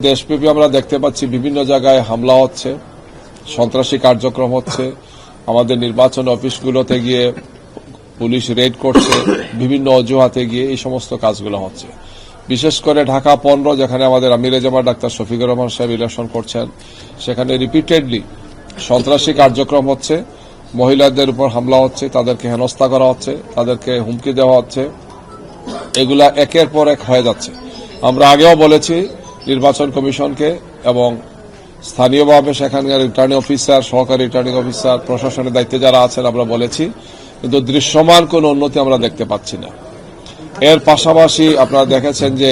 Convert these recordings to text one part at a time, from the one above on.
দেশব্যাপী আমরা দেখতে পাচ্ছি বিভিন্ন জায়গায় হামলা হচ্ছে, সন্ত্রাসী কার্যক্রম হচ্ছে, আমাদের নির্বাচন অফিসগুলোতে গিয়ে পুলিশ রেড করছে, বিভিন্ন অজুহাতে গিয়ে এই সমস্ত কাজগুলো হচ্ছে। বিশেষ করে ঢাকা 15 যেখানে আমাদের আমিরে জামাত ডাক্তার শফিকুর রহমান সাহেব ইলেকশন করছেন, সেখানে রিপিটেডলি সন্ত্রাসী কার্যক্রম হচ্ছে, মহিলাদের উপর হামলা হচ্ছে, তাদেরকে হেনস্থা করা হচ্ছে, তাদেরকে হুমকি দেওয়া হচ্ছে। এগুলা একের পর এক হয়ে যাচ্ছে। আমরা আগেও বলেছি নির্বাচন কমিশনকে এবং স্থানীয়ভাবে সেখানকার রিটার্নিং অফিসার, সহকারী রিটার্নিং অফিসার, প্রশাসনের দায়িত্বে যারা আছেন আমরা বলেছি, কিন্তু দৃশ্যমান কোন উন্নতি আমরা দেখতে পাচ্ছি না। এর পাশাপাশি আপনারা দেখেছেন যে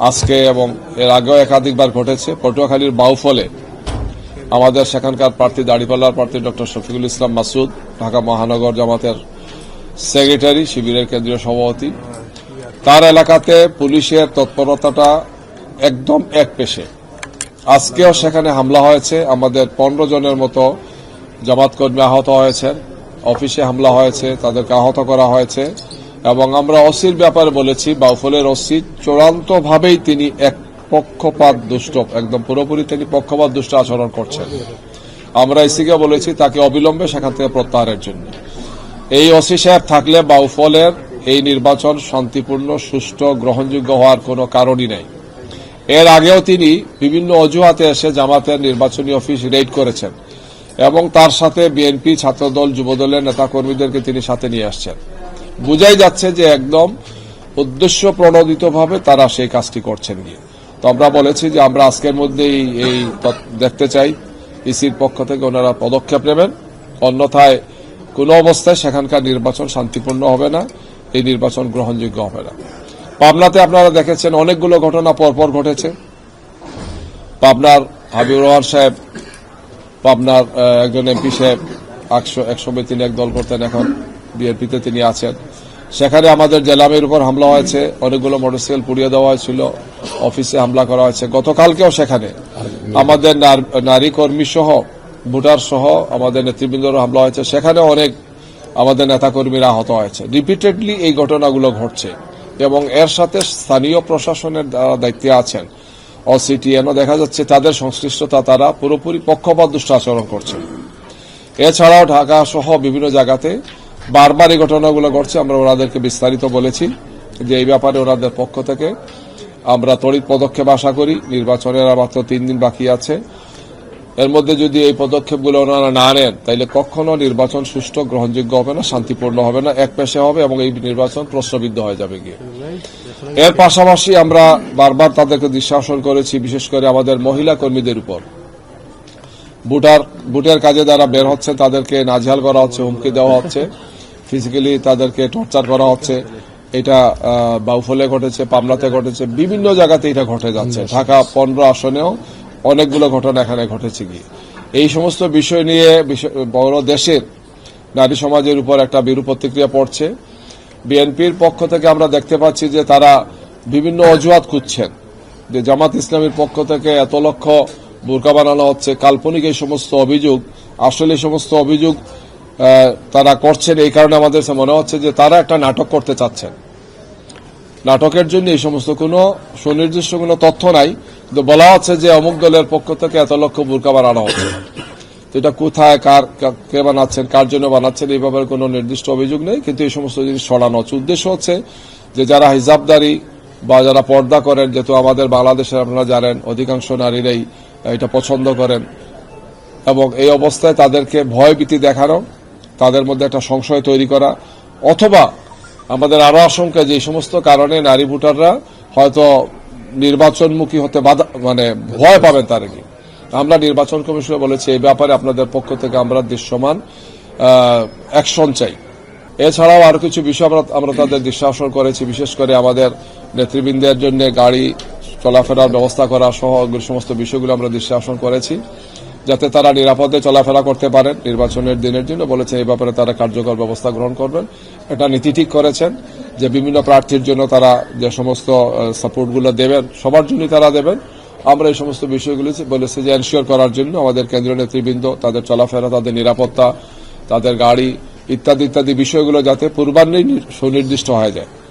আজকে এবং এর আগেও একাধিকবার ঘটেছে, পটুয়াখালীর বাউফলে আমাদের সেখানকার প্রার্থী দাড়িপাল্লার প্রার্থী ডক্টর শফিকুল ইসলাম মাসুদ, ঢাকা মহানগর জামাতের সেক্রেটারি, শিবিরের কেন্দ্রীয় সভাপতি, তার এলাকাতে পুলিশের তৎপরতাটা একদম এক পেশে। আজকেও সেখানে হামলা হয়েছে, আমাদের 15 জনের মতো জামাত কর্মী আহত হয়েছেন, অফিসে হামলা হয়েছে, তাদেরকে আহত করা হয়েছে। এবং আমরা ওসির ব্যাপারে বলেছি, বাউফলের ওসি চূড়ান্তভাবেই তিনি এক পক্ষপাত দুষ্ট, একদম পুরোপুরি তিনি পক্ষপাত দুষ্ট আচরণ করছেন। আমরা এসিকে বলেছি তাকে অবিলম্বে সেখান থেকে প্রত্যাহারের জন্য। এই ওসি সাহেব থাকলে বাউফলের এই নির্বাচন শান্তিপূর্ণ, সুষ্ঠু, গ্রহণযোগ্য হওয়ার কোনো কারণই নাই। এর আগেও তিনি বিভিন্ন অজুহাতে এসে জামাতের নির্বাচনী অফিস রেড করেছেন এবং তার সাথে বিএনপি, ছাত্রদল, যুবদলের নেতাকর্মীদেরকে তিনি সাথে নিয়ে আসছেন। বুঝাই যাচ্ছে যে একদম উদ্দেশ্য প্রণোদিতভাবে তারা সেই কাজটি করছেন গিয়ে। তো আমরা বলেছি যে আমরা আজকের মধ্যেই এই দেখতে চাই ইসির পক্ষ থেকে ওনারা পদক্ষেপ নেবেন, অন্যথায় কোনো অবস্থায় সেখানকার নির্বাচন শান্তিপূর্ণ হবে না, এই নির্বাচন গ্রহণযোগ্য হবে না। পাবনাতে আপনারা দেখেছেন অনেকগুলো ঘটনা পরপর ঘটেছে। পাবনার হাবিবুর রহমান সাহেব, পাবনার একজন এমপি সাহেব, একসময় তিনি এক দল করতেন, এখন বিএনপিতে তিনি আছেন। সেখানে আমাদের জেলামের উপর হামলা হয়েছে, অনেকগুলো মোটরসাইকেল পুড়িয়ে দেওয়া হয়েছিল, অফিসে হামলা করা হয়েছে। গতকালকেও সেখানে আমাদের নারী কর্মী সহ, ভোটার সহ আমাদের নেতৃবৃন্দর হামলা হয়েছে, সেখানে অনেক আমাদের নেতাকর্মীরা আহত হয়েছে। রিপিটেডলি এই ঘটনাগুলো ঘটছে এবং এর সাথে স্থানীয় প্রশাসনের দায়িত্বে আছেন অসিটিএনও দেখা যাচ্ছে তাদের সংশ্লিষ্টতা, তারা পুরোপুরি পক্ষপাত দুষ্ট আচরণ করছে। এছাড়াও ঢাকা সহ বিভিন্ন জায়গাতে বারবার এই ঘটনাগুলো ঘটছে। আমরা ওনাদেরকে বিস্তারিত বলেছি যে এই ব্যাপারে ওনাদের পক্ষ থেকে আমরা তড়িৎ পদক্ষেপ আশা করি। নির্বাচনের আর মাত্র 3 দিন বাকি আছে, এর মধ্যে যদি এই পদক্ষেপগুলো ওনারা না নেন তাহলে কখনো নির্বাচন সুষ্ঠু, গ্রহণযোগ্য হবে না, শান্তিপূর্ণ হবে না, এক পেশে হবে এবং এই নির্বাচন প্রশ্নবিদ্ধ হয়ে যাবে গিয়ে। এর পাশাপাশি আমরা বারবার তাদেরকে দৃষ্টান্তর করেছি, বিশেষ করে আমাদের মহিলা কর্মীদের উপর ভোটের কাজে যারা বের হচ্ছে তাদেরকে নাজেহাল করা হচ্ছে, হুমকি দেওয়া হচ্ছে, ফিজিক্যালি তাদেরকে টর্চার করা হচ্ছে। এটা বাউফলে ঘটেছে, পাবনাতে ঘটেছে, বিভিন্ন জায়গাতে এটা ঘটে যাচ্ছে। ঢাকা 15 আসনেও অনেকগুলো ঘটনা এখানে ঘটেছে গিয়ে। এই সমস্ত বিষয় নিয়ে বড় দেশের নারী সমাজের উপর একটা বিরূপ প্রতিক্রিয়া পড়ছে। বিএনপির পক্ষ থেকে আমরা দেখতে পাচ্ছি যে তারা বিভিন্ন অজুহাত খুঁজছেন যে জামাত ইসলামীর পক্ষ থেকে এত লক্ষ বোরকা বানানো হচ্ছে, কাল্পনিক এই সমস্ত অভিযোগ। আসলে এই সমস্ত অভিযোগ তারা করছেন এই কারণে আমাদের মনে হচ্ছে যে তারা একটা নাটক করতে চাচ্ছেন। নাটকের জন্য এই সমস্ত কোনো সুনির্দিষ্ট কোনো তথ্য নাই, কিন্তু বলা হচ্ছে যে অমুক দলের পক্ষ থেকে এত লক্ষ বোরকা বানানো হবে। তো এটা কোথায়, কে বানাচ্ছেন, কার জন্য বানাচ্ছেন, এই ব্যাপারে কোনো নির্দিষ্ট অভিযোগ নেই, কিন্তু এই সমস্ত জিনিস ছড়ানো হচ্ছে। উদ্দেশ্য হচ্ছে যে যারা হিজাবদারি বা যারা পর্দা করেন, যেহেতু আমাদের বাংলাদেশে আপনারা জানেন অধিকাংশ নারীরাই এটা পছন্দ করেন, এবং এই অবস্থায় তাদেরকে ভয়ভীতি দেখানো, তাদের মধ্যে একটা সংশয় তৈরি করা, অথবা আমাদের আরো আশঙ্কা যে এই সমস্ত কারণে নারী ভোটাররা হয়তো নির্বাচনমুখী হতে ভয় পাবেন তারা কি। আমরা নির্বাচন কমিশনে বলেছি এই ব্যাপারে আপনাদের পক্ষ থেকে আমরা দৃশ্যমান অ্যাকশন চাই। এছাড়াও আরো কিছু বিষয় আমরা তাদের দৃষ্টান্তর করেছি, বিশেষ করে আমাদের নেতৃবৃন্দের জন্য গাড়ি চলাফেরার ব্যবস্থা করা সহ সমস্ত বিষয়গুলো আমরা দৃষ্টান্তর করেছি, যাতে তারা নিরাপদে চলাফেরা করতে পারেন নির্বাচনের দিনের জন্য। বলেছেন এই ব্যাপারে তারা কার্যকর ব্যবস্থা গ্রহণ করবেন। এটা নীতি ঠিক করেছেন যে বিভিন্ন প্রার্থীর জন্য তারা যে সমস্ত সাপোর্টগুলো দেবেন সবার জন্যই তারা দেবেন। আমরা এই সমস্ত বিষয়গুলি বলেছি যে এনশিওর করার জন্য আমাদের কেন্দ্রীয় নেতৃবৃন্দ তাদের চলাফেরা, তাদের নিরাপত্তা, তাদের গাড়ি ইত্যাদি ইত্যাদি বিষয়গুলো যাতে পূর্বান্নেই সুনির্দিষ্ট হয়ে যায়।